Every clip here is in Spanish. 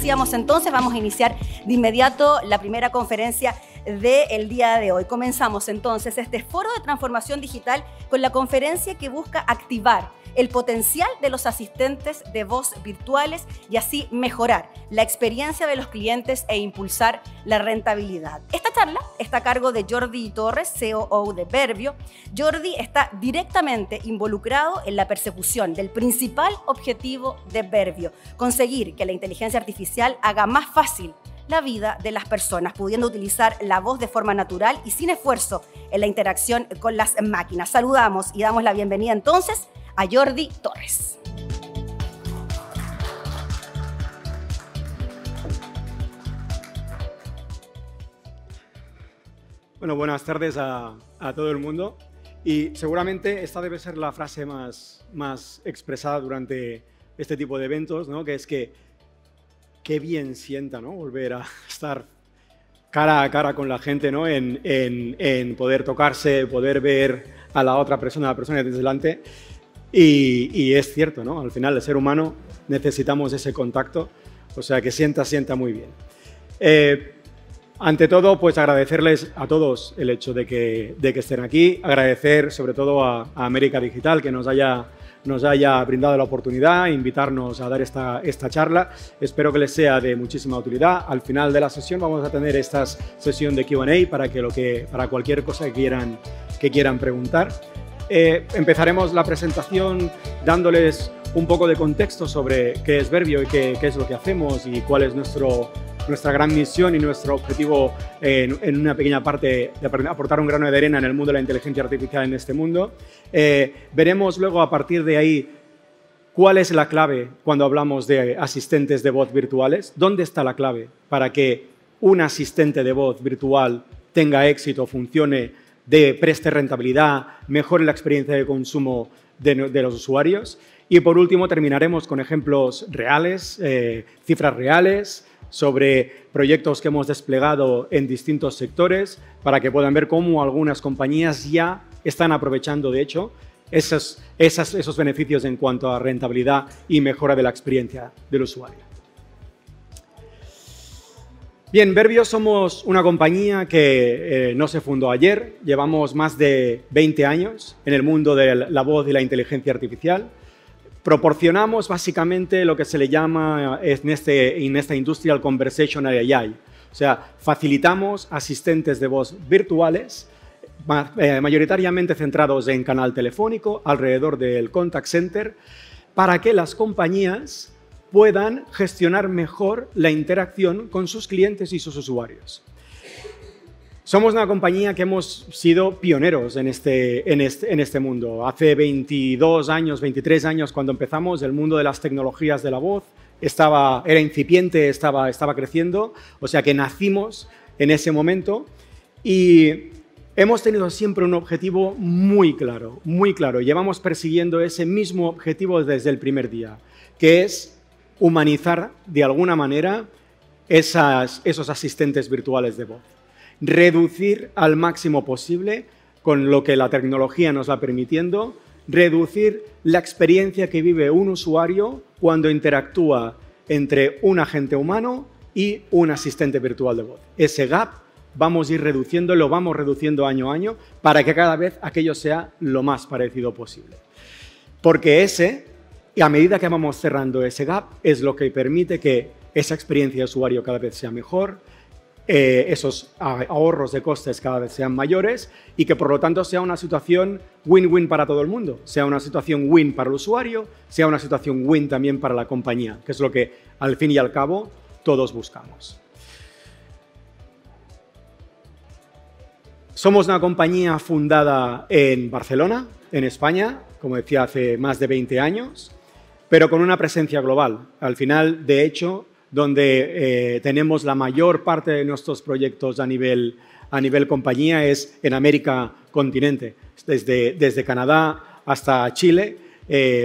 decíamos entonces, vamos a iniciar de inmediato la primera conferencia del día de hoy. Comenzamos entonces este foro de transformación digital con la conferencia que busca activar el potencial de los asistentes de voz virtuales y así mejorar la experiencia de los clientes e impulsar la rentabilidad. Esta charla está a cargo de Jordi Torres, COO de Verbio. Jordi está directamente involucrado en la persecución del principal objetivo de Verbio, conseguir que la inteligencia artificial haga más fácil la vida de las personas, pudiendo utilizar la voz de forma natural y sin esfuerzo en la interacción con las máquinas. Saludamos y damos la bienvenida entonces a Jordi Torres. Bueno, buenas tardes a todo el mundo. Y seguramente esta debe ser la frase más expresada durante este tipo de eventos, ¿no? Que es que qué bien sienta, ¿no? Volver a estar cara a cara con la gente, ¿no? En poder tocarse, poder ver a la otra persona, a la persona desde delante. Y es cierto, ¿no? Al final, el ser humano necesitamos ese contacto, o sea, que sienta muy bien. Ante todo, pues agradecerles a todos el hecho de que estén aquí, agradecer sobre todo a América Digital que nos haya brindado la oportunidad, invitarnos a dar esta charla. Espero que les sea de muchísima utilidad. Al final de la sesión vamos a tener esta sesión de Q&A para cualquier cosa que quieran preguntar. Empezaremos la presentación dándoles un poco de contexto sobre qué es Verbio y qué es lo que hacemos y cuál es nuestra gran misión y nuestro objetivo en una pequeña parte de aportar un grano de arena en el mundo de la inteligencia artificial en este mundo. Veremos luego a partir de ahí cuál es la clave cuando hablamos de asistentes de voz virtuales, dónde está la clave para que un asistente de voz virtual tenga éxito, funcione, preste rentabilidad, mejore la experiencia de consumo de los usuarios. Y por último terminaremos con ejemplos reales, cifras reales, sobre proyectos que hemos desplegado en distintos sectores para que puedan ver cómo algunas compañías ya están aprovechando, de hecho, esos beneficios en cuanto a rentabilidad y mejora de la experiencia del usuario. Bien, Verbio somos una compañía que no se fundó ayer, llevamos más de 20 años en el mundo de la voz y la inteligencia artificial. Proporcionamos básicamente lo que se le llama en esta industria el Conversational AI. O sea, facilitamos asistentes de voz virtuales, mayoritariamente centrados en canal telefónico, alrededor del contact center, para que las compañías puedan gestionar mejor la interacción con sus clientes y sus usuarios. Somos una compañía que hemos sido pioneros en este mundo. Hace 22 años, 23 años, cuando empezamos, el mundo de las tecnologías de la voz era incipiente, estaba creciendo, o sea que nacimos en ese momento y hemos tenido siempre un objetivo muy claro, muy claro. Llevamos persiguiendo ese mismo objetivo desde el primer día, que es humanizar de alguna manera esos asistentes virtuales de voz. Reducir al máximo posible, con lo que la tecnología nos va permitiendo, reducir la experiencia que vive un usuario cuando interactúa entre un agente humano y un asistente virtual de voz. Ese gap vamos a ir reduciendo, lo vamos reduciendo año a año para que cada vez aquello sea lo más parecido posible. Porque y a medida que vamos cerrando ese gap, es lo que permite que esa experiencia de usuario cada vez sea mejor, esos ahorros de costes cada vez sean mayores y que por lo tanto sea una situación win-win para todo el mundo, sea una situación win para el usuario, sea una situación win también para la compañía, que es lo que al fin y al cabo todos buscamos. Somos una compañía fundada en Barcelona, en España, como decía, hace más de 20 años, pero con una presencia global. Al final, de hecho, donde tenemos la mayor parte de nuestros proyectos a nivel compañía es en América continente, desde Canadá hasta Chile,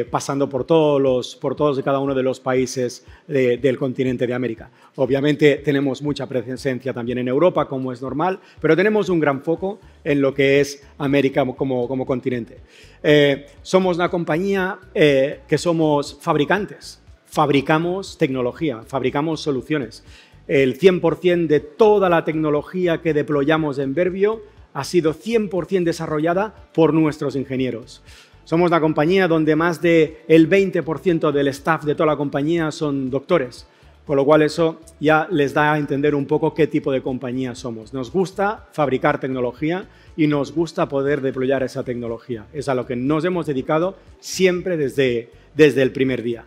pasando por todos y cada uno de los países del continente de América. Obviamente tenemos mucha presencia también en Europa, como es normal, pero tenemos un gran foco en lo que es América como continente. Somos una compañía que somos fabricantes fabricamos tecnología, fabricamos soluciones. El 100% de toda la tecnología que deployamos en Verbio ha sido 100% desarrollada por nuestros ingenieros. Somos la compañía donde más del 20% del staff de toda la compañía son doctores, con lo cual eso ya les da a entender un poco qué tipo de compañía somos. Nos gusta fabricar tecnología y nos gusta poder deployar esa tecnología. Es a lo que nos hemos dedicado siempre desde el primer día.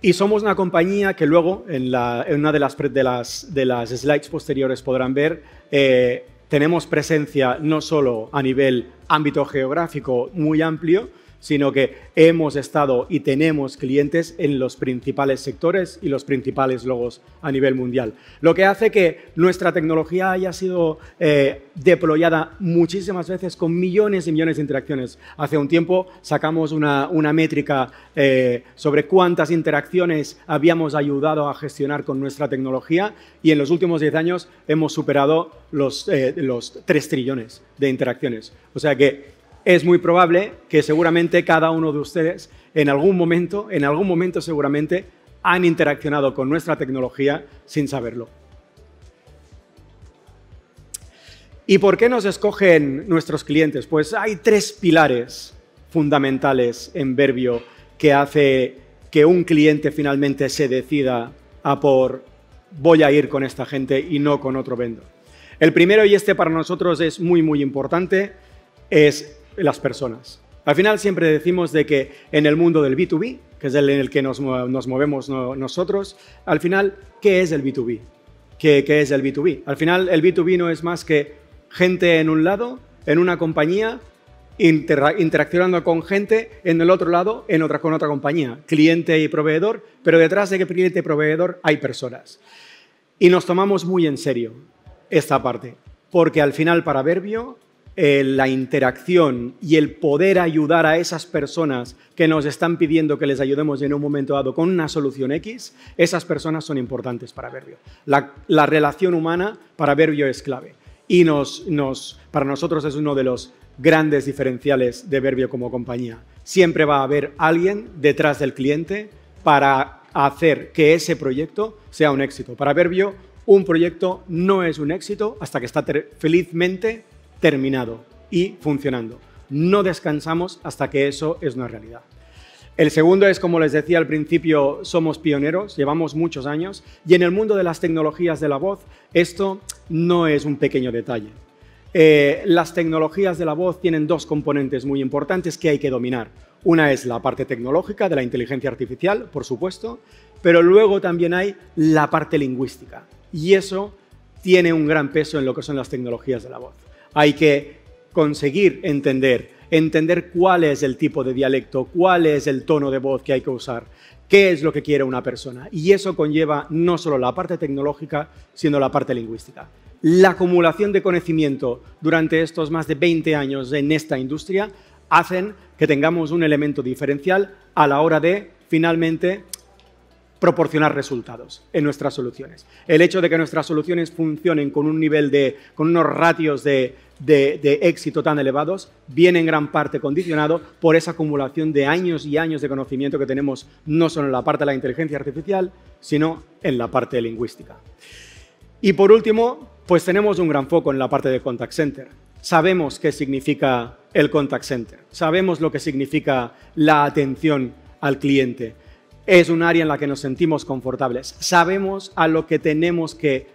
Y somos una compañía que luego, en una de las slides posteriores podrán ver, tenemos presencia no solo a nivel ámbito geográfico muy amplio, sino que hemos estado y tenemos clientes en los principales sectores y los principales logos a nivel mundial. Lo que hace que nuestra tecnología haya sido deployada muchísimas veces con millones y millones de interacciones. Hace un tiempo sacamos una métrica sobre cuántas interacciones habíamos ayudado a gestionar con nuestra tecnología y en los últimos 10 años hemos superado los 3 trillones de interacciones. O sea que es muy probable que seguramente cada uno de ustedes en algún momento seguramente han interaccionado con nuestra tecnología sin saberlo. ¿Y por qué nos escogen nuestros clientes? Pues hay 3 pilares fundamentales en Verbio que hace que un cliente finalmente se decida a por voy a ir con esta gente y no con otro vendor. El primero, y este para nosotros es muy, muy importante, es las personas. Al final siempre decimos de que en el mundo del B2B, que es en el que nos movemos nosotros, al final, ¿qué es el B2B? ¿Qué es el B2B? Al final, el B2B no es más que gente en un lado, en una compañía, interaccionando con gente en el otro lado, con otra compañía, cliente y proveedor, pero detrás de cliente y proveedor hay personas. Y nos tomamos muy en serio esta parte, porque al final para Verbio la interacción y el poder ayudar a esas personas que nos están pidiendo que les ayudemos en un momento dado con una solución X, esas personas son importantes para Verbio. La relación humana para Verbio es clave y para nosotros es uno de los grandes diferenciales de Verbio como compañía. Siempre va a haber alguien detrás del cliente para hacer que ese proyecto sea un éxito. Para Verbio, un proyecto no es un éxito hasta que está felizmente terminado y funcionando. No descansamos hasta que eso es una realidad. El segundo es, como les decía al principio, somos pioneros, llevamos muchos años y en el mundo de las tecnologías de la voz esto no es un pequeño detalle. Las tecnologías de la voz tienen 2 componentes muy importantes que hay que dominar. Una es la parte tecnológica de la inteligencia artificial, por supuesto, pero luego también hay la parte lingüística y eso tiene un gran peso en lo que son las tecnologías de la voz. Hay que conseguir entender cuál es el tipo de dialecto, cuál es el tono de voz que hay que usar, qué es lo que quiere una persona. Y eso conlleva no solo la parte tecnológica, sino la parte lingüística. La acumulación de conocimiento durante estos más de 20 años en esta industria hacen que tengamos un elemento diferencial a la hora de, finalmente, proporcionar resultados en nuestras soluciones. El hecho de que nuestras soluciones funcionen con con unos ratios de éxito tan elevados viene en gran parte condicionado por esa acumulación de años y años de conocimiento que tenemos no solo en la parte de la inteligencia artificial, sino en la parte lingüística. Y por último, pues tenemos un gran foco en la parte de contact center. Sabemos qué significa el contact center, sabemos lo que significa la atención al cliente. Es un área en la que nos sentimos confortables. Sabemos a lo que tenemos que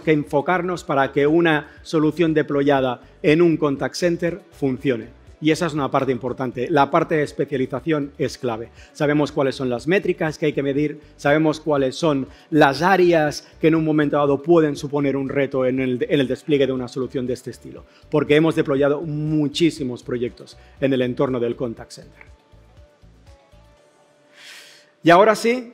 enfocarnos para que una solución deployada en un contact center funcione. Y esa es una parte importante. La parte de especialización es clave. Sabemos cuáles son las métricas que hay que medir, sabemos cuáles son las áreas que en un momento dado pueden suponer un reto en el despliegue de una solución de este estilo, porque hemos deployado muchísimos proyectos en el entorno del contact center. Y ahora sí,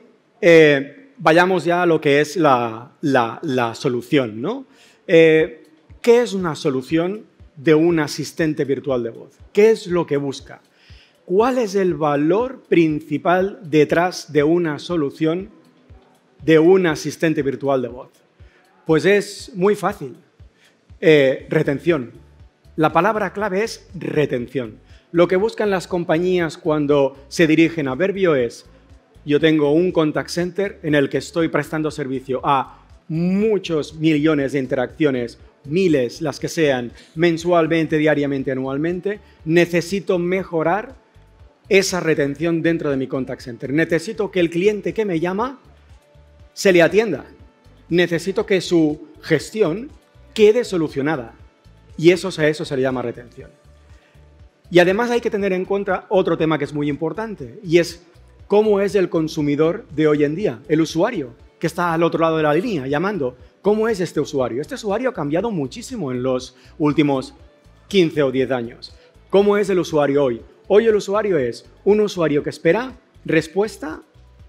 vayamos ya a lo que es la solución, ¿no? ¿Qué es una solución de un asistente virtual de voz? ¿Qué es lo que busca? ¿Cuál es el valor principal detrás de una solución de un asistente virtual de voz? Pues es muy fácil. Retención. La palabra clave es retención. Lo que buscan las compañías cuando se dirigen a Verbio es: yo tengo un contact center en el que estoy prestando servicio a muchos millones de interacciones, miles, las que sean, mensualmente, diariamente, anualmente. Necesito mejorar esa retención dentro de mi contact center. Necesito que el cliente que me llama se le atienda. Necesito que su gestión quede solucionada. Y a eso se le llama retención. Y además hay que tener en cuenta otro tema que es muy importante, y es cómo es el consumidor de hoy en día, el usuario que está al otro lado de la línea llamando. ¿Cómo es este usuario? Este usuario ha cambiado muchísimo en los últimos 15 o 10 años. ¿Cómo es el usuario hoy? Hoy el usuario es un usuario que espera respuesta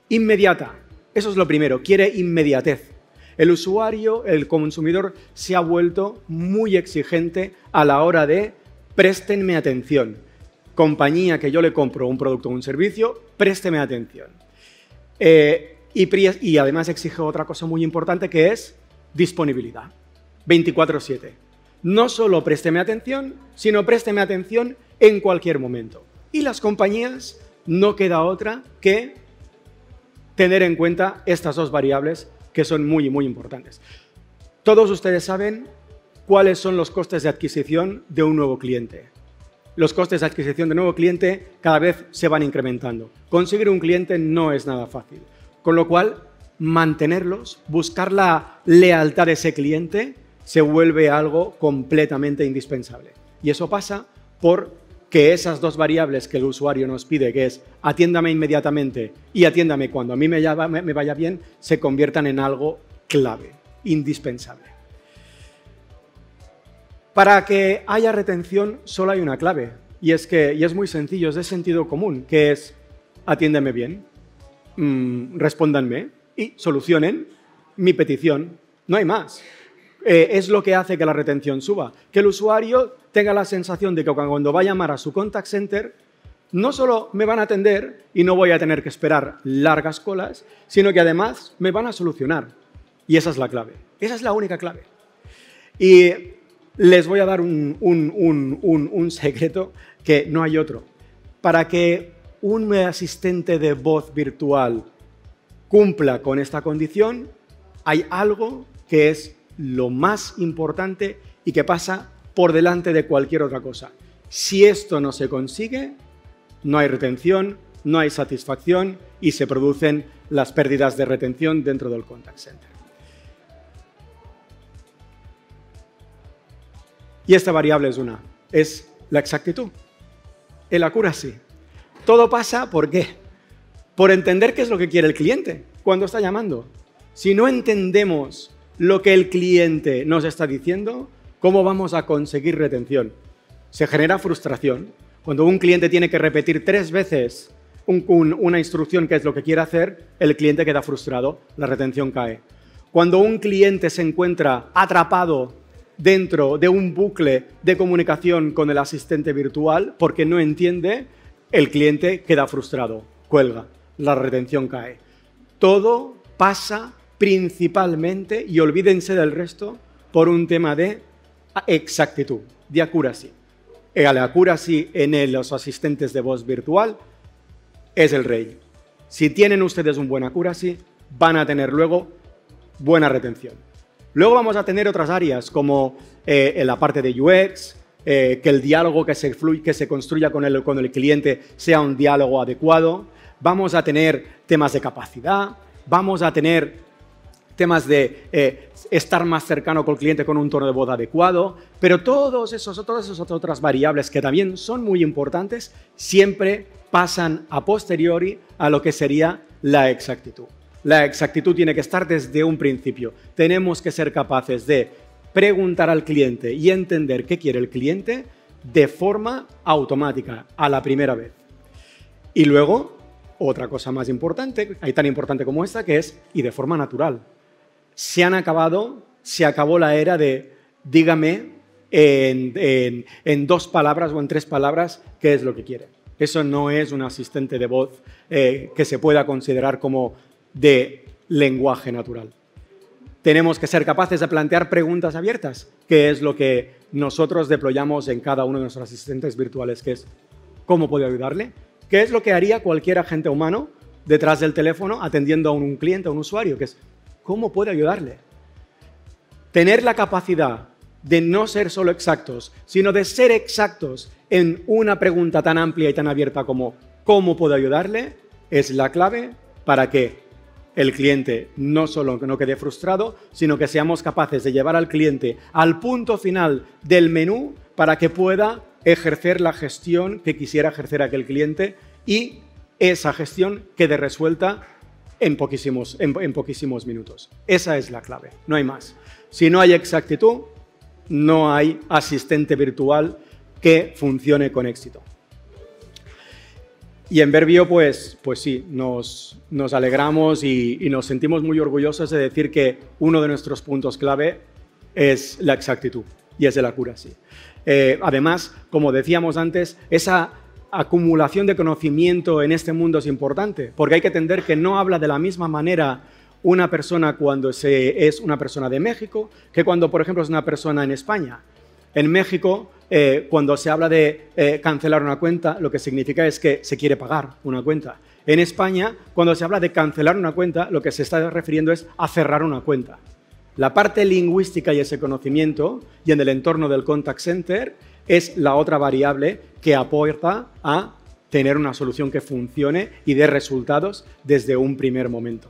inmediata. Eso es lo primero, quiere inmediatez. El usuario, el consumidor, se ha vuelto muy exigente a la hora de préstenme atención. Compañía que yo le compro un producto o un servicio, présteme atención. Y además exige otra cosa muy importante, que es disponibilidad. 24/7. No solo présteme atención, sino présteme atención en cualquier momento. Y las compañías no queda otra que tener en cuenta estas dos variables que son muy, muy importantes. Todos ustedes saben cuáles son los costes de adquisición de un nuevo cliente. Los costes de adquisición de un nuevo cliente cada vez se van incrementando. Conseguir un cliente no es nada fácil. Con lo cual, mantenerlos, buscar la lealtad de ese cliente, se vuelve algo completamente indispensable. Y eso pasa por que esas dos variables que el usuario nos pide, que es atiéndame inmediatamente y atiéndame cuando a mí me vaya bien, se conviertan en algo clave, indispensable. Para que haya retención solo hay una clave, y es muy sencillo, es de sentido común, que es atiéndeme bien, respóndanme y solucionen mi petición. No hay más. Es lo que hace que la retención suba. Que el usuario tenga la sensación de que cuando va a llamar a su contact center, no solo me van a atender y no voy a tener que esperar largas colas, sino que además me van a solucionar. Y esa es la clave. Esa es la única clave. Y les voy a dar un secreto que no hay otro. Para que un asistente de voz virtual cumpla con esta condición, hay algo que es lo más importante y que pasa por delante de cualquier otra cosa. Si esto no se consigue, no hay retención, no hay satisfacción y se producen las pérdidas de retención dentro del contact center. Y esta variable es la exactitud, el accuracy. Todo pasa, ¿por qué? Por entender qué es lo que quiere el cliente cuando está llamando. Si no entendemos lo que el cliente nos está diciendo, ¿cómo vamos a conseguir retención? Se genera frustración. Cuando un cliente tiene que repetir 3 veces una instrucción que es lo que quiere hacer, el cliente queda frustrado, la retención cae. Cuando un cliente se encuentra atrapado dentro de un bucle de comunicación con el asistente virtual porque no entiende, el cliente queda frustrado, cuelga, la retención cae. Todo pasa principalmente, y olvídense del resto, por un tema de exactitud, de accuracy. La accuracy en los asistentes de voz virtual es el rey. Si tienen ustedes un buen accuracy, van a tener luego buena retención. Luego vamos a tener otras áreas como en la parte de UX, que el diálogo que se construya con el cliente sea un diálogo adecuado. Vamos a tener temas de capacidad, vamos a tener temas de estar más cercano con el cliente con un tono de voz adecuado, pero todas esas otras variables que también son muy importantes siempre pasan a posteriori a lo que sería la exactitud. La exactitud tiene que estar desde un principio. Tenemos que ser capaces de preguntar al cliente y entender qué quiere el cliente de forma automática, a la primera vez. Y luego, otra cosa más importante, tan importante como esta, que es, y de forma natural. Se acabó la era de dígame en 2 palabras o en 3 palabras qué es lo que quiere. Eso no es un asistente de voz que se pueda considerar como de lenguaje natural. Tenemos que ser capaces de plantear preguntas abiertas, que es lo que nosotros deployamos en cada uno de nuestros asistentes virtuales, que es ¿cómo puedo ayudarle? ¿Qué es lo que haría cualquier agente humano detrás del teléfono atendiendo a un cliente, a un usuario? Que es, ¿cómo puedo ayudarle? Tener la capacidad de no ser solo exactos, sino de ser exactos en una pregunta tan amplia y tan abierta como ¿cómo puedo ayudarle? Es la clave para que el cliente no solo no quede frustrado, sino que seamos capaces de llevar al cliente al punto final del menú para que pueda ejercer la gestión que quisiera ejercer aquel cliente y esa gestión quede resuelta en poquísimos minutos. Esa es la clave, no hay más. Si no hay exactitud, no hay asistente virtual que funcione con éxito. Y en Verbio, pues sí, nos alegramos y nos sentimos muy orgullosos de decir que uno de nuestros puntos clave es la exactitud y es el accuracy. Además, como decíamos antes, esa acumulación de conocimiento en este mundo es importante, porque hay que entender que no habla de la misma manera una persona cuando es una persona de México que cuando, por ejemplo, es una persona en España. En México, cuando se habla de cancelar una cuenta, lo que significa es que se quiere pagar una cuenta. En España, cuando se habla de cancelar una cuenta, lo que se está refiriendo es a cerrar una cuenta. La parte lingüística y ese conocimiento, y en el entorno del contact center, es la otra variable que aporta a tener una solución que funcione y dé resultados desde un primer momento.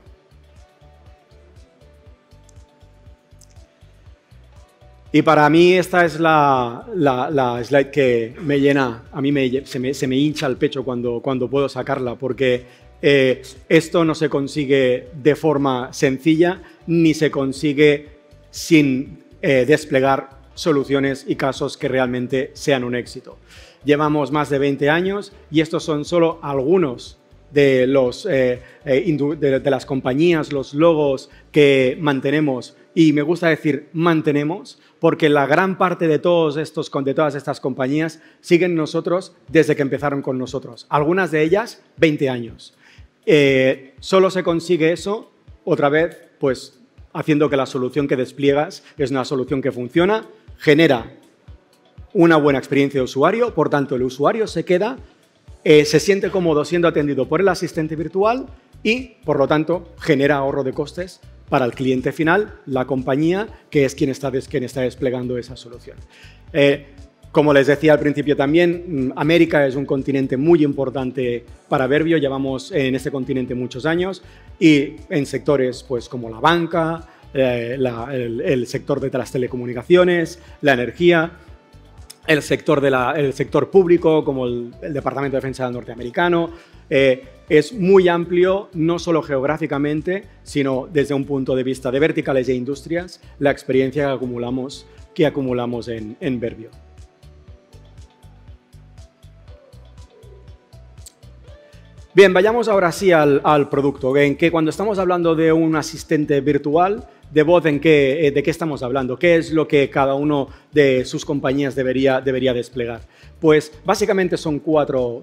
Y para mí esta es la slide que me llena, a mí se me hincha el pecho cuando puedo sacarla, porque esto no se consigue de forma sencilla ni se consigue sin desplegar soluciones y casos que realmente sean un éxito. Llevamos más de 20 años y estos son solo algunos de las compañías, los logos que mantenemos. Y me gusta decir mantenemos porque la gran parte de todas estas compañías siguen nosotros desde que empezaron con nosotros. Algunas de ellas 20 años. Solo se consigue eso, otra vez, pues haciendo que la solución que despliegas es una solución que funciona, genera una buena experiencia de usuario, por tanto el usuario se queda, se siente cómodo siendo atendido por el asistente virtual y, por lo tanto, genera ahorro de costes para el cliente final, la compañía, que es quien está desplegando esa solución. Como les decía al principio también, América es un continente muy importante para Verbio, llevamos en este continente muchos años y en sectores pues, como la banca, el sector de las telecomunicaciones, la energía, el sector público como el Departamento de Defensa norteamericano. Es muy amplio, no solo geográficamente, sino desde un punto de vista de verticales e industrias, la experiencia que acumulamos en Verbio. Bien, vayamos ahora sí al producto, en que cuando estamos hablando de un asistente virtual de voz, ¿de qué estamos hablando? ¿Qué es lo que cada uno de sus compañías debería desplegar? Pues básicamente son cuatro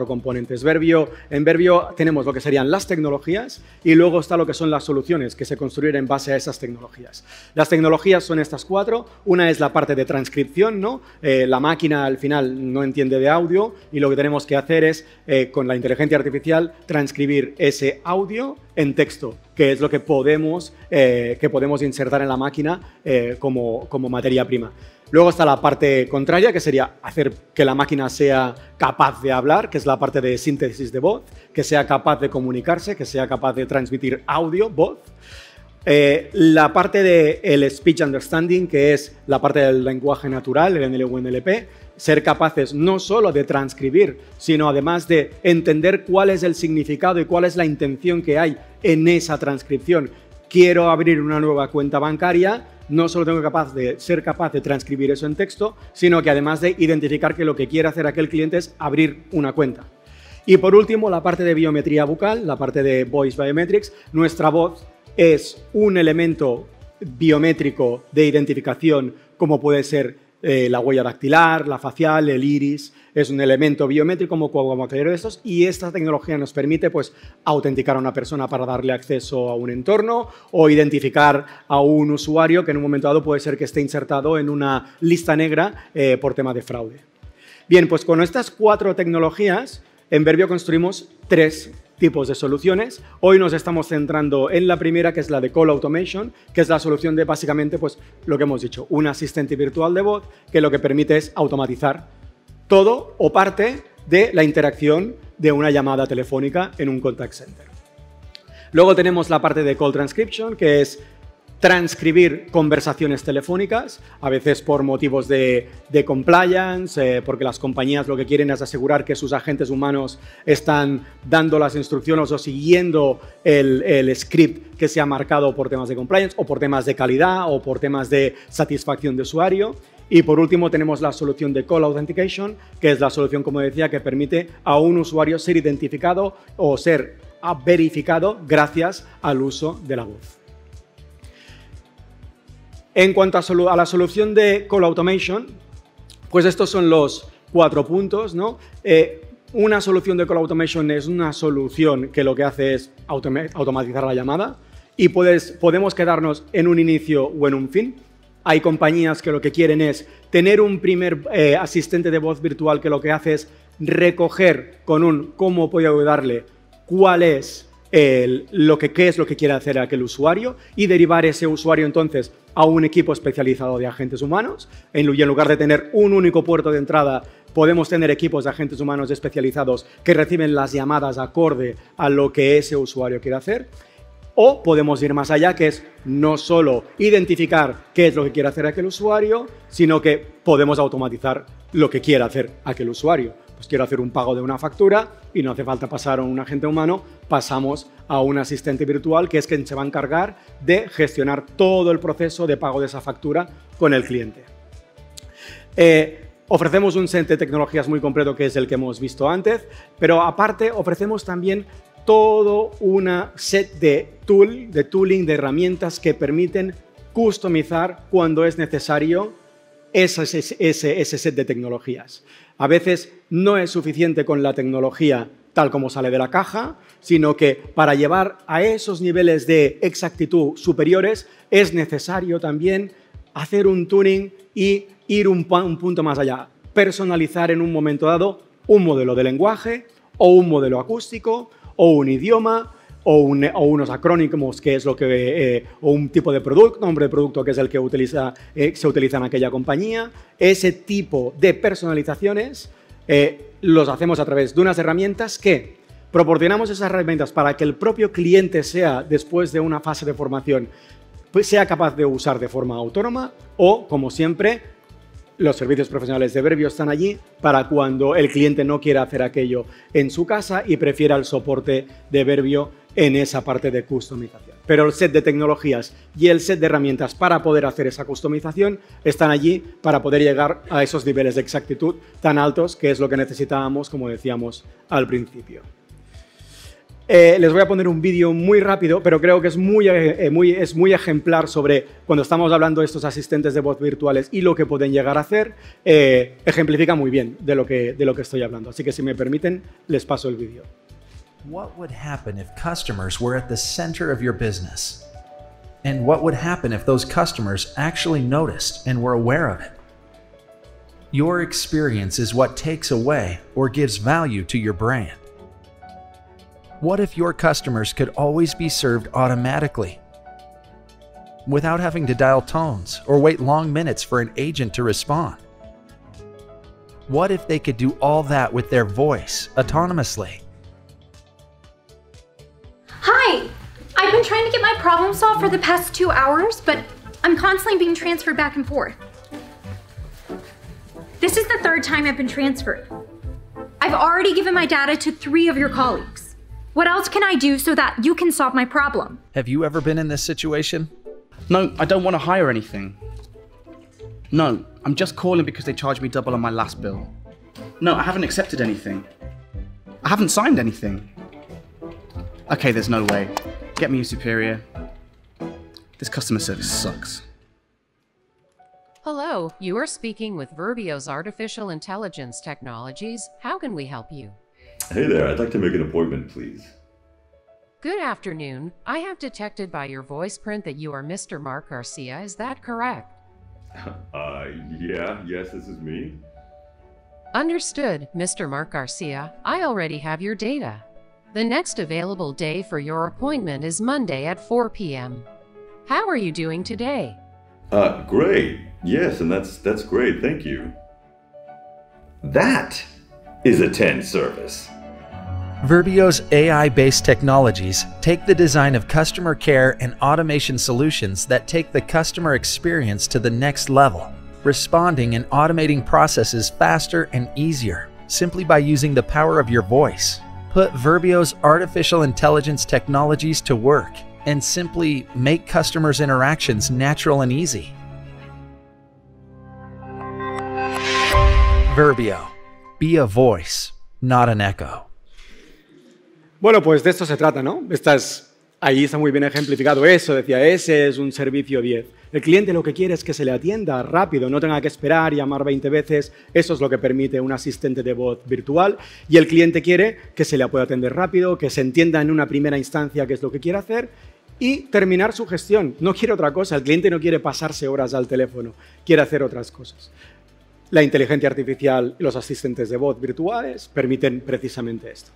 componentes. En Verbio tenemos lo que serían las tecnologías y luego está lo que son las soluciones que se construyen en base a esas tecnologías. Las tecnologías son estas cuatro. Una es la parte de transcripción, ¿no? La máquina al final no entiende de audio y lo que tenemos que hacer es, con la inteligencia artificial, transcribir ese audio en texto, que es lo que podemos insertar en la máquina como materia prima. Luego está la parte contraria, que sería hacer que la máquina sea capaz de hablar, que es la parte de síntesis de voz, que sea capaz de comunicarse, que sea capaz de transmitir audio, voz. La parte del speech understanding, que es la parte del lenguaje natural, el NLP, ser capaces no solo de transcribir, sino además de entender cuál es el significado y cuál es la intención que hay en esa transcripción. Quiero abrir una nueva cuenta bancaria, no solo tengo que ser capaz de transcribir eso en texto, sino que además de identificar que lo que quiere hacer aquel cliente es abrir una cuenta. Y por último, la parte de biometría bucal, la parte de Voice Biometrics. Nuestra voz es un elemento biométrico de identificación, como puede ser la huella dactilar, la facial, el iris. Es un elemento biométrico como cualquiera de estos y esta tecnología nos permite pues, autenticar a una persona para darle acceso a un entorno o identificar a un usuario que en un momento dado puede ser que esté insertado en una lista negra por tema de fraude. Bien, pues con estas 4 tecnologías, en Verbio construimos 3 tipos de soluciones. Hoy nos estamos centrando en la primera, que es la de Call Automation, que es la solución de básicamente pues, lo que hemos dicho, un asistente virtual de voz que lo que permite es automatizar todo o parte de la interacción de una llamada telefónica en un contact center. Luego tenemos la parte de Call Transcription, que es transcribir conversaciones telefónicas, a veces por motivos de compliance, porque las compañías lo que quieren es asegurar que sus agentes humanos están dando las instrucciones o siguiendo el script que se ha marcado por temas de compliance o por temas de calidad o por temas de satisfacción de usuario. Y por último tenemos la solución de Call Authentication, que es la solución, como decía, que permite a un usuario ser identificado o ser verificado gracias al uso de la voz. En cuanto a la solución de Call Automation, pues estos son los 4 puntos, ¿no? Una solución de Call Automation es una solución que lo que hace es automatizar la llamada y podemos quedarnos en un inicio o en un fin. Hay compañías que lo que quieren es tener un primer asistente de voz virtual que lo que hace es recoger con un cómo puedo ayudarle, cuál es qué es lo que quiere hacer aquel usuario y derivar ese usuario entonces a un equipo especializado de agentes humanos. Y en lugar de tener un único puerto de entrada, podemos tener equipos de agentes humanos especializados que reciben las llamadas acorde a lo que ese usuario quiere hacer. O podemos ir más allá, que es no solo identificar qué es lo que quiere hacer aquel usuario, sino que podemos automatizar lo que quiera hacer aquel usuario. Pues quiero hacer un pago de una factura y no hace falta pasar a un agente humano, pasamos a un asistente virtual que es quien se va a encargar de gestionar todo el proceso de pago de esa factura con el cliente. Ofrecemos un set de tecnologías muy completo que es el que hemos visto antes, pero aparte ofrecemos también todo una set de tooling, de herramientas que permiten customizar cuando es necesario ese set de tecnologías. A veces no es suficiente con la tecnología tal como sale de la caja, sino que para llevar a esos niveles de exactitud superiores es necesario también hacer un tuning y ir un punto más allá, personalizar en un momento dado un modelo de lenguaje o un modelo acústico o un idioma o unos acrónimos, que es lo que o un tipo de producto, nombre de producto que es el que se utiliza en aquella compañía. Ese tipo de personalizaciones los hacemos a través de unas herramientas que proporcionamos esas herramientas para que el propio cliente sea, después de una fase de formación, pues sea capaz de usar de forma autónoma o, como siempre, los servicios profesionales de Verbio están allí para cuando el cliente no quiera hacer aquello en su casa y prefiera el soporte de Verbio en esa parte de customización. Pero el set de tecnologías y el set de herramientas para poder hacer esa customización están allí para poder llegar a esos niveles de exactitud tan altos, que es lo que necesitábamos, como decíamos al principio. Les voy a poner un vídeo muy rápido, pero creo que es muy ejemplar sobre cuando estamos hablando de estos asistentes de voz virtuales y lo que pueden llegar a hacer. Ejemplifica muy bien de lo que estoy hablando. Así que si me permiten, les paso el vídeo. What would happen if customers were at the center of your business? And what would happen if those customers actually noticed and were aware of it? Your experience is what takes away or gives value to your brand. What if your customers could always be served automatically, without having to dial tones or wait long minutes for an agent to respond? What if they could do all that with their voice, autonomously? Hi! I've been trying to get my problem solved for the past 2 hours, but I'm constantly being transferred back and forth. This is the 3rd time I've been transferred. I've already given my data to 3 of your colleagues. What else can I do so that you can solve my problem? Have you ever been in this situation? No, I don't want to hire anything. No, I'm just calling because they charged me double on my last bill. No, I haven't accepted anything. I haven't signed anything. Okay, there's no way. Get me a superior. This customer service sucks. Hello, you are speaking with Verbio's Artificial Intelligence Technologies. How can we help you? Hey there, I'd like to make an appointment, please. Good afternoon. I have detected by your voice print that you are Mr. Mark Garcia. Is that correct? Yes, this is me. Understood, Mr. Mark Garcia. I already have your data. The next available day for your appointment is Monday at 4 p.m. How are you doing today? Great. Yes, and that's great. Thank you. That is a 10 service. Verbio's AI-based technologies take the design of customer care and automation solutions that take the customer experience to the next level, responding and automating processes faster and easier, simply by using the power of your voice. Put Verbio's artificial intelligence technologies to work and simply make customers' interactions natural and easy. Verbio. Be a voice, not an echo. Bueno, pues de esto se trata, ¿no? Ahí está muy bien ejemplificado eso. Decía, ese es un servicio 10. El cliente lo que quiere es que se le atienda rápido, no tenga que esperar, llamar 20 veces. Eso es lo que permite un asistente de voz virtual. Y el cliente quiere que se le pueda atender rápido, que se entienda en una primera instancia qué es lo que quiere hacer y terminar su gestión. No quiere otra cosa. El cliente no quiere pasarse horas al teléfono, quiere hacer otras cosas. La inteligencia artificial y los asistentes de voz virtuales permiten precisamente esto.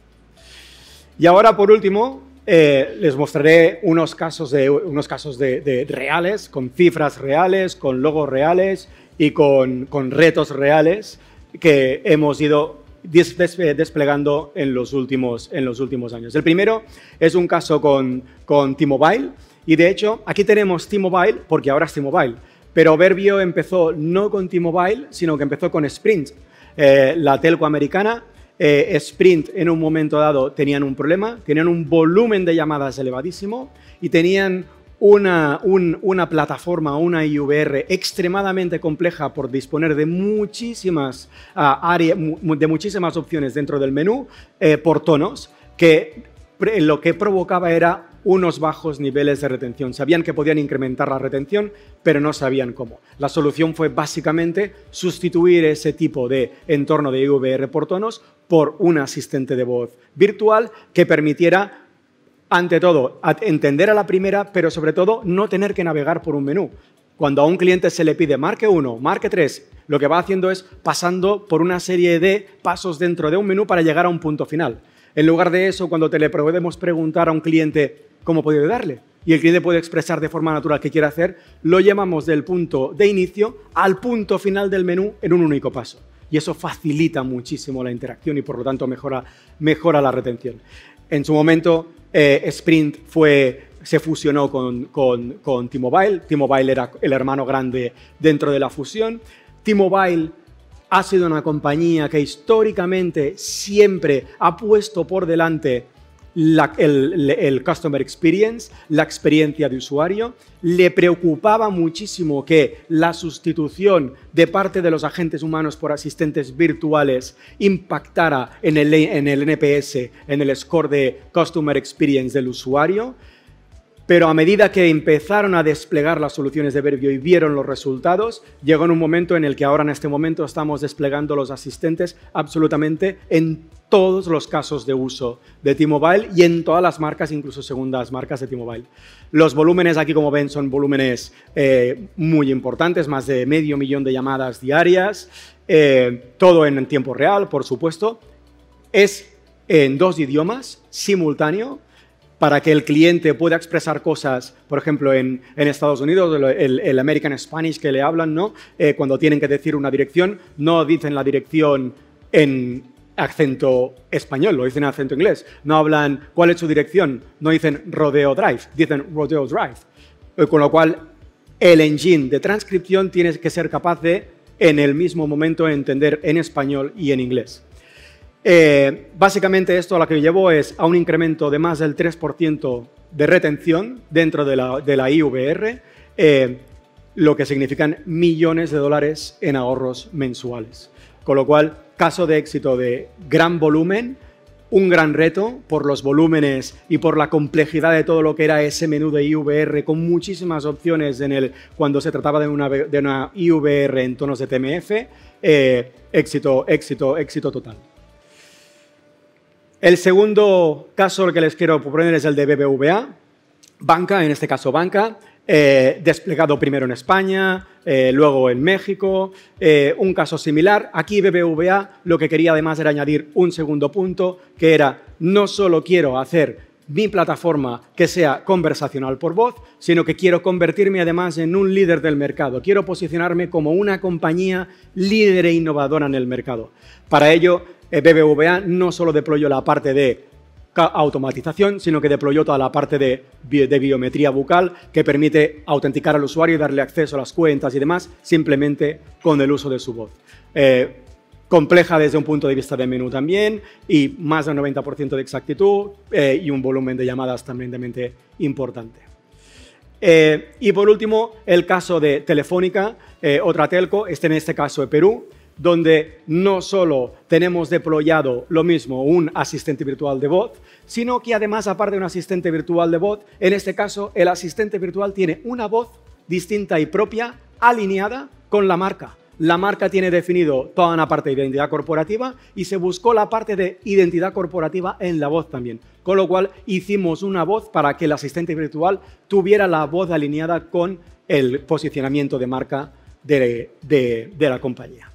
Y ahora, por último, les mostraré unos casos de reales, con cifras reales, con logos reales y con retos reales que hemos ido desplegando en los últimos años. El primero es un caso con T-Mobile y, de hecho, aquí tenemos T-Mobile porque ahora es T-Mobile, pero Verbio empezó no con T-Mobile, sino que empezó con Sprint, la telco americana. Sprint en un momento dado tenían un problema, tenían un volumen de llamadas elevadísimo y tenían una plataforma, una IVR extremadamente compleja por disponer de muchísimas muchísimas opciones dentro del menú por tonos, que lo que provocaba era unos bajos niveles de retención. Sabían que podían incrementar la retención, pero no sabían cómo. La solución fue básicamente sustituir ese tipo de entorno de IVR por tonos por un asistente de voz virtual que permitiera, ante todo, entender a la primera, pero sobre todo no tener que navegar por un menú. Cuando a un cliente se le pide marque 1, marque 3, lo que va haciendo es pasando por una serie de pasos dentro de un menú para llegar a un punto final. En lugar de eso, cuando le podemos preguntar a un cliente cómo puede ayudarle y el cliente puede expresar de forma natural qué quiere hacer, lo llamamos del punto de inicio al punto final del menú en un único paso. Y eso facilita muchísimo la interacción y, por lo tanto, mejora la retención. En su momento, Sprint se fusionó con T-Mobile. T-Mobile era el hermano grande dentro de la fusión. T-Mobile ha sido una compañía que históricamente siempre ha puesto por delante el customer experience, la experiencia de usuario. Le preocupaba muchísimo que la sustitución de parte de los agentes humanos por asistentes virtuales impactara en el NPS, en el score de customer experience del usuario. Pero a medida que empezaron a desplegar las soluciones de Verbio y vieron los resultados, llegó en un momento en el que ahora en este momento estamos desplegando los asistentes absolutamente en todos los casos de uso de T-Mobile y en todas las marcas, incluso segundas marcas de T-Mobile. Los volúmenes aquí, como ven, son volúmenes muy importantes, más de 500.000 de llamadas diarias, todo en tiempo real, por supuesto. Es en 2 idiomas, simultáneo, para que el cliente pueda expresar cosas, por ejemplo, en Estados Unidos, el American Spanish que le hablan, ¿no? Cuando tienen que decir una dirección, no dicen la dirección en acento español, lo dicen en acento inglés. No hablan cuál es su dirección, no dicen Rodeo Drive, dicen Rodeo Drive. Con lo cual, el engine de transcripción tiene que ser capaz de, en el mismo momento, entender en español y en inglés. Básicamente esto a lo que llevó es a un incremento de más del 3% de retención dentro de la IVR, lo que significan millones de dólares en ahorros mensuales. Con lo cual, caso de éxito de gran volumen, un gran reto por los volúmenes y por la complejidad de todo lo que era ese menú de IVR con muchísimas opciones cuando se trataba de una IVR en tonos de TMF, éxito total. El segundo caso que les quiero proponer es el de BBVA, banca, en este caso banca, desplegado primero en España, luego en México, un caso similar. Aquí BBVA lo que quería además era añadir un segundo punto, que era no solo quiero hacer mi plataforma que sea conversacional por voz, sino que quiero convertirme además en un líder del mercado. Quiero posicionarme como una compañía líder e innovadora en el mercado. Para ello, BBVA no solo deployó la parte de automatización, sino que deployó toda la parte de biometría bucal que permite autenticar al usuario y darle acceso a las cuentas y demás simplemente con el uso de su voz. Compleja desde un punto de vista de menú también y más del 90% de exactitud y un volumen de llamadas tremendamente importante. Y por último, el caso de Telefónica, otra telco, en este caso de Perú, donde no solo tenemos deployado lo mismo un asistente virtual de voz, sino que además, aparte de un asistente virtual de voz, en este caso el asistente virtual tiene una voz distinta y propia, alineada con la marca. La marca tiene definido toda una parte de identidad corporativa y se buscó la parte de identidad corporativa en la voz también. Con lo cual hicimos una voz para que el asistente virtual tuviera la voz alineada con el posicionamiento de marca de la compañía.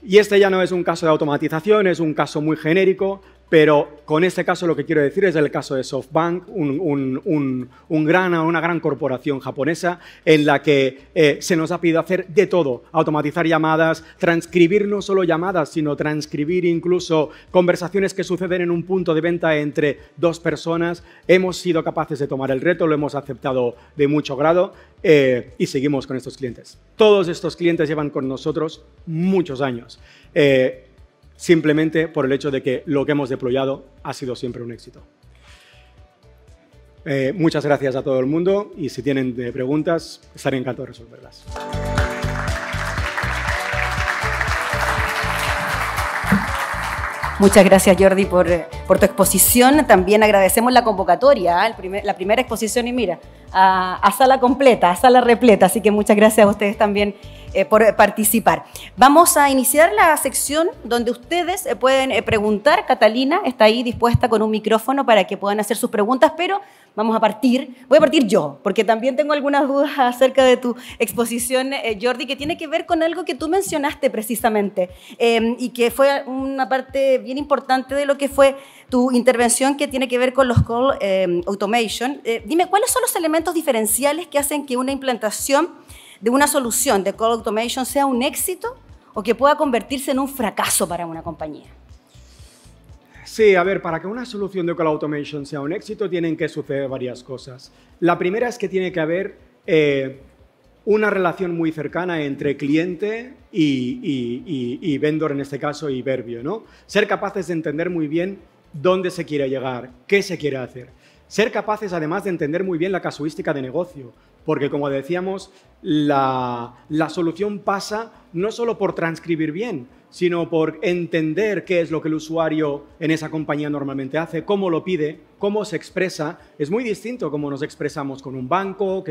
Y este ya no es un caso de automatización, es un caso muy genérico, pero con este caso lo que quiero decir es el caso de SoftBank, una gran corporación japonesa en la que se nos ha pedido hacer de todo, automatizar llamadas, transcribir no solo llamadas, sino transcribir incluso conversaciones que suceden en un punto de venta entre dos personas. Hemos sido capaces de tomar el reto, lo hemos aceptado de mucho grado y seguimos con estos clientes. Todos estos clientes llevan con nosotros muchos años. Simplemente por el hecho de que lo que hemos deployado ha sido siempre un éxito. Muchas gracias a todo el mundo y si tienen preguntas, estaré encantado de resolverlas. Muchas gracias, Jordi, por tu exposición. También agradecemos la convocatoria, la primera exposición y mira, a sala completa, a sala repleta. Así que muchas gracias a ustedes también por participar. Vamos a iniciar la sección donde ustedes pueden preguntar. Catalina está ahí dispuesta con un micrófono para que puedan hacer sus preguntas, pero voy a partir yo, porque también tengo algunas dudas acerca de tu exposición, Jordi, que tiene que ver con algo que tú mencionaste precisamente y que fue una parte bien importante de lo que fue tu intervención, que tiene que ver con los call automation. Dime, ¿cuáles son los elementos diferenciales que hacen que una implantación de una solución de call automation sea un éxito o que pueda convertirse en un fracaso para una compañía? Sí, a ver, para que una solución de call automation sea un éxito tienen que suceder varias cosas. La primera es que tiene que haber una relación muy cercana entre cliente y vendor, en este caso, y Verbio, ¿no? Ser capaces de entender muy bien dónde se quiere llegar, qué se quiere hacer. Ser capaces, además, de entender muy bien la casuística de negocio, porque, como decíamos, la solución pasa no solo por transcribir bien, sino por entender qué es lo que el usuario en esa compañía normalmente hace, cómo lo pide, cómo se expresa. Es muy distinto cómo nos expresamos con un banco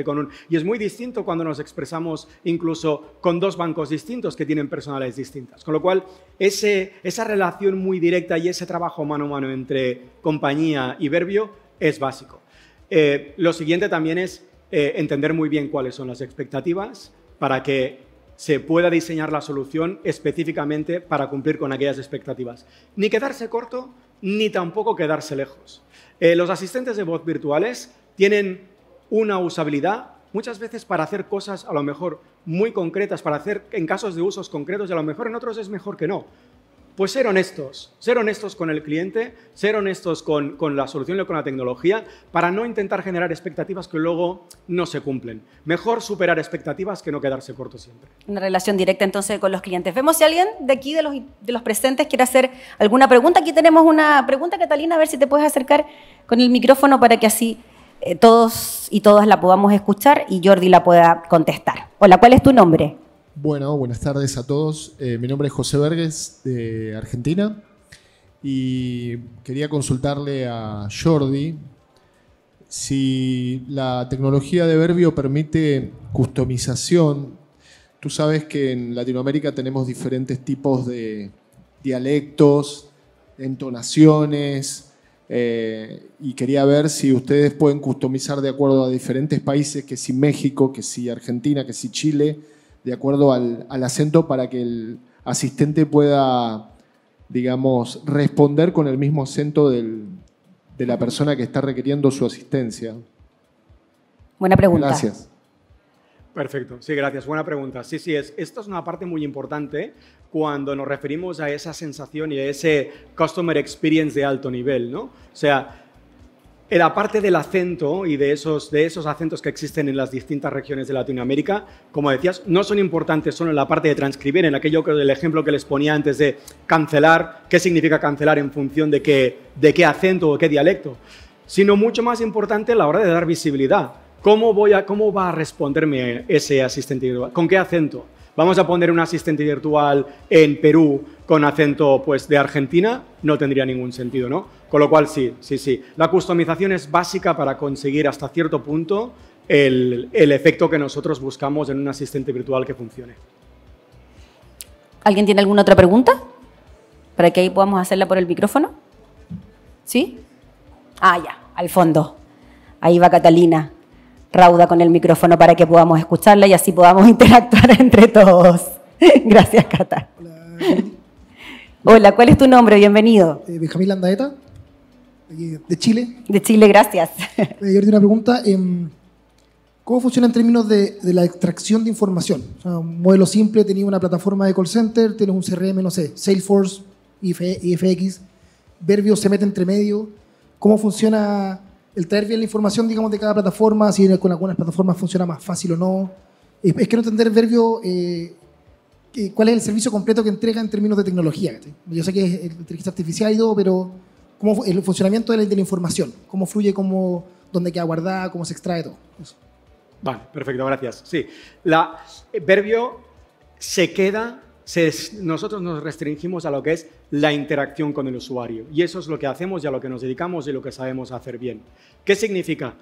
y es muy distinto cuando nos expresamos incluso con dos bancos distintos que tienen personalidades distintas. Con lo cual, esa relación muy directa y ese trabajo mano a mano entre compañía y Verbio es básico. Lo siguiente también es entender muy bien cuáles son las expectativas para que se pueda diseñar la solución específicamente para cumplir con aquellas expectativas. Ni quedarse corto, ni tampoco quedarse lejos. Los asistentes de voz virtuales tienen una usabilidad muchas veces para hacer cosas a lo mejor muy concretas, para hacer en casos de usos concretos y a lo mejor en otros es mejor que no. Pues ser honestos con el cliente, ser honestos con la solución y con la tecnología para no intentar generar expectativas que luego no se cumplen. Mejor superar expectativas que no quedarse corto siempre. Una relación directa entonces con los clientes. Vemos si alguien de aquí, de los presentes, quiere hacer alguna pregunta. Aquí tenemos una pregunta, Catalina, a ver si te puedes acercar con el micrófono para que así todos y todas la podamos escuchar y Jordi la pueda contestar. Hola, ¿cuál es tu nombre? Bueno, buenas tardes a todos. Mi nombre es José Verges, de Argentina, y quería consultarle a Jordi si la tecnología de Verbio permite customización. Tú sabes que en Latinoamérica tenemos diferentes tipos de dialectos, entonaciones, Y quería ver si ustedes pueden customizar de acuerdo a diferentes países, que si México, que si Argentina, que si Chile, de acuerdo al acento para que el asistente pueda, digamos, responder con el mismo acento de la persona que está requiriendo su asistencia. Buena pregunta. Gracias. Perfecto, sí, gracias. Buena pregunta. Sí, esto es una parte muy importante cuando nos referimos a esa sensación y a ese customer experience de alto nivel, ¿no? O sea, en la parte del acento y de esos acentos que existen en las distintas regiones de Latinoamérica, como decías, no son importantes solo en la parte de transcribir, en el ejemplo que les ponía antes de cancelar, qué significa cancelar en función de qué acento o qué dialecto, sino mucho más importante a la hora de dar visibilidad. ¿Cómo va a responderme ese asistente virtual? ¿Con qué acento? ¿Vamos a poner un asistente virtual en Perú con acento pues, de Argentina? No tendría ningún sentido, ¿no? Con lo cual, sí. La customización es básica para conseguir hasta cierto punto el efecto que nosotros buscamos en un asistente virtual que funcione. ¿Alguien tiene alguna otra pregunta? Para que ahí podamos hacerla por el micrófono. ¿Sí? Ah, ya, al fondo. Ahí va Catalina. Rauda con el micrófono para que podamos escucharla y así podamos interactuar entre todos. Gracias, Cata. Hola. Hola, ¿cuál es tu nombre? Bienvenido. Benjamín Landaeta, de Chile. De Chile, gracias. Yo tengo una pregunta. ¿Cómo funciona en términos de la extracción de información? O sea, un modelo simple, tenía una plataforma de call center, tienes un CRM, no sé, Salesforce, IFX, Verbio se mete entre medio. ¿Cómo funciona el traer bien la información, digamos, de cada plataforma? Si con algunas plataformas funciona más fácil o no. Es que no entender Verbio, cuál es el servicio completo que entrega en términos de tecnología. Yo sé que es inteligencia artificial y todo, pero ¿cómo el funcionamiento de la información? ¿Cómo fluye? ¿Dónde queda guardada? ¿Cómo se extrae todo? Eso. Vale, perfecto, gracias. Sí, Verbio se queda... nosotros nos restringimos a lo que es la interacción con el usuario y eso es lo que hacemos y a lo que nos dedicamos y lo que sabemos hacer bien. ¿Qué significa?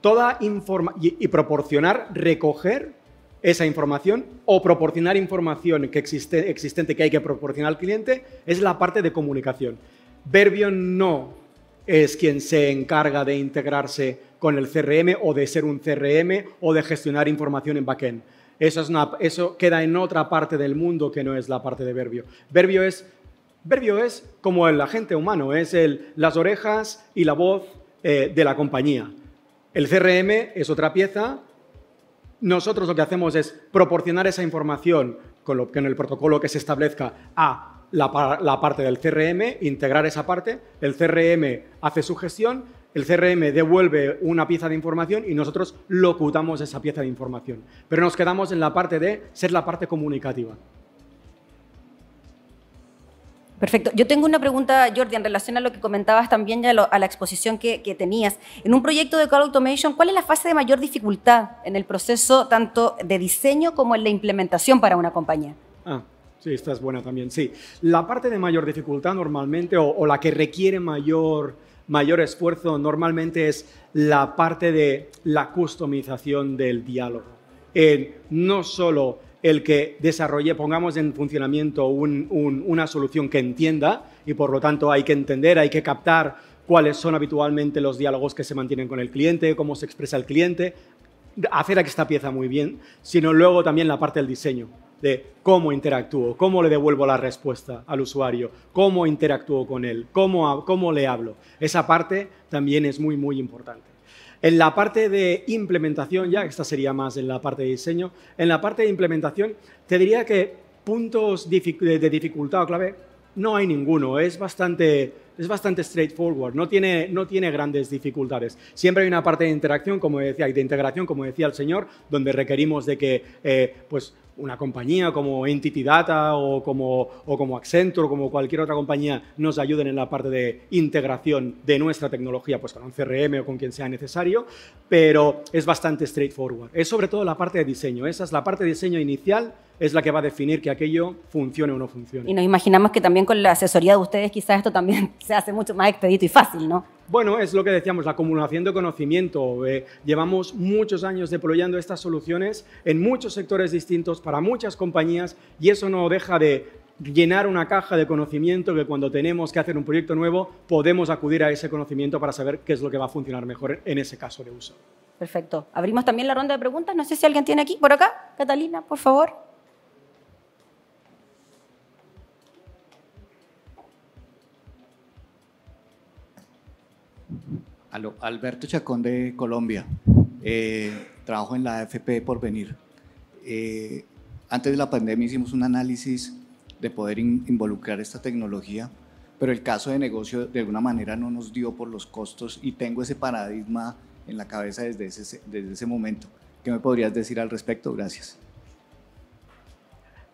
Toda y proporcionar, recoger esa información o proporcionar información que existente que hay que proporcionar al cliente es la parte de comunicación. Verbio no es quien se encarga de integrarse con el CRM o de ser un CRM o de gestionar información en backend. Eso queda en otra parte del mundo que no es la parte de Verbio. Verbio es como el agente humano, es las orejas y la voz de la compañía. El CRM es otra pieza. Nosotros lo que hacemos es proporcionar esa información con el protocolo que se establezca a la parte del CRM, integrar esa parte. El CRM hace su gestión. El CRM devuelve una pieza de información y nosotros locutamos esa pieza de información. Pero nos quedamos en la parte de ser la parte comunicativa. Perfecto. Yo tengo una pregunta, Jordi, en relación a lo que comentabas también ya a la exposición que tenías. En un proyecto de Call Automation, ¿cuál es la fase de mayor dificultad en el proceso tanto de diseño como en la implementación para una compañía? Sí, esta es buena también, sí. La parte de mayor dificultad normalmente o la que requiere mayor esfuerzo normalmente es la parte de la customización del diálogo. No solo el que pongamos en funcionamiento una solución que entienda y por lo tanto hay que entender, hay que captar cuáles son habitualmente los diálogos que se mantienen con el cliente, cómo se expresa el cliente, hacer esta pieza muy bien, sino luego también la parte del diseño, de cómo interactúo, cómo le devuelvo la respuesta al usuario, cómo interactúo con él, cómo le hablo. Esa parte también es muy, muy importante. En la parte de implementación, ya esta sería más en la parte de diseño, en la parte de implementación te diría que puntos de dificultad o clave no hay ninguno, es bastante straightforward, no tiene grandes dificultades. Siempre hay una parte de interacción, como decía, y de integración, como decía el señor, donde requerimos de que pues una compañía como Entity Data o como Accenture o como cualquier otra compañía nos ayuden en la parte de integración de nuestra tecnología, pues con un CRM o con quien sea necesario, pero es bastante straightforward. Es sobre todo la parte de diseño, esa es la parte de diseño inicial, es la que va a definir que aquello funcione o no funcione. Y nos imaginamos que también con la asesoría de ustedes quizás esto también se hace mucho más expedito y fácil, ¿no? Bueno, es lo que decíamos, la acumulación de conocimiento. Llevamos muchos años deployando estas soluciones en muchos sectores distintos para muchas compañías y eso no deja de llenar una caja de conocimiento que cuando tenemos que hacer un proyecto nuevo podemos acudir a ese conocimiento para saber qué es lo que va a funcionar mejor en ese caso de uso. Perfecto. Abrimos también la ronda de preguntas. No sé si alguien tiene aquí, por acá. Catalina, por favor. Aló, Alberto Chacón de Colombia. Trabajo en la AFP Porvenir. Antes de la pandemia hicimos un análisis de poder involucrar esta tecnología, pero el caso de negocio de alguna manera no nos dio por los costos y tengo ese paradigma en la cabeza desde ese momento. ¿Qué me podrías decir al respecto? Gracias.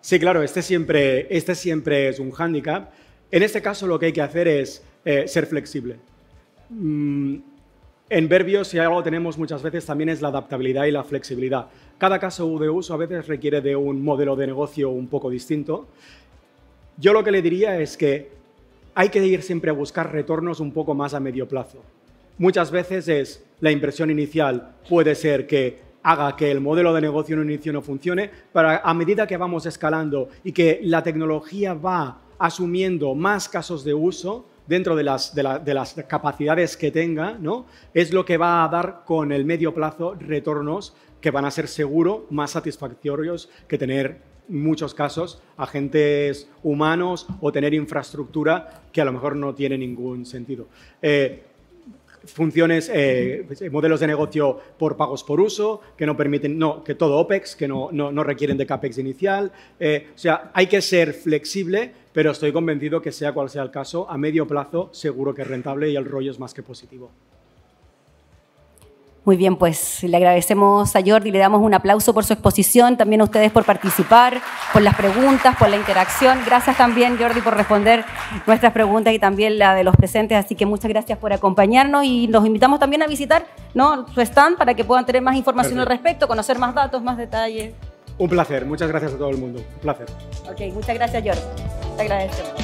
Sí, claro, este siempre es un hándicap. En este caso lo que hay que hacer es ser flexible. En Verbio, si algo tenemos muchas veces, también es la adaptabilidad y la flexibilidad. Cada caso de uso a veces requiere de un modelo de negocio un poco distinto. Yo lo que le diría es que hay que ir siempre a buscar retornos un poco más a medio plazo. Muchas veces la inversión inicial puede ser que haga que el modelo de negocio en un inicio no funcione, pero a medida que vamos escalando y que la tecnología va asumiendo más casos de uso dentro de las capacidades que tenga, ¿no? Es lo que va a dar con el medio plazo retornos que van a ser seguro más satisfactorios que tener en muchos casos agentes humanos o tener infraestructura que a lo mejor no tiene ningún sentido. Funciones, modelos de negocio por pagos por uso, que no permiten, que todo OPEX, que no requieren de CAPEX inicial. O sea, hay que ser flexible, pero estoy convencido que sea cual sea el caso, a medio plazo seguro que es rentable y el rollo es más que positivo. Muy bien, pues le agradecemos a Jordi, le damos un aplauso por su exposición, también a ustedes por participar, por las preguntas, por la interacción. Gracias también, Jordi, por responder nuestras preguntas y también la de los presentes. Así que muchas gracias por acompañarnos y los invitamos también a visitar, ¿no?, su stand para que puedan tener más información al respecto, conocer más datos, más detalles. Un placer, muchas gracias a todo el mundo. Un placer. Ok, muchas gracias, Jordi. Te agradecemos.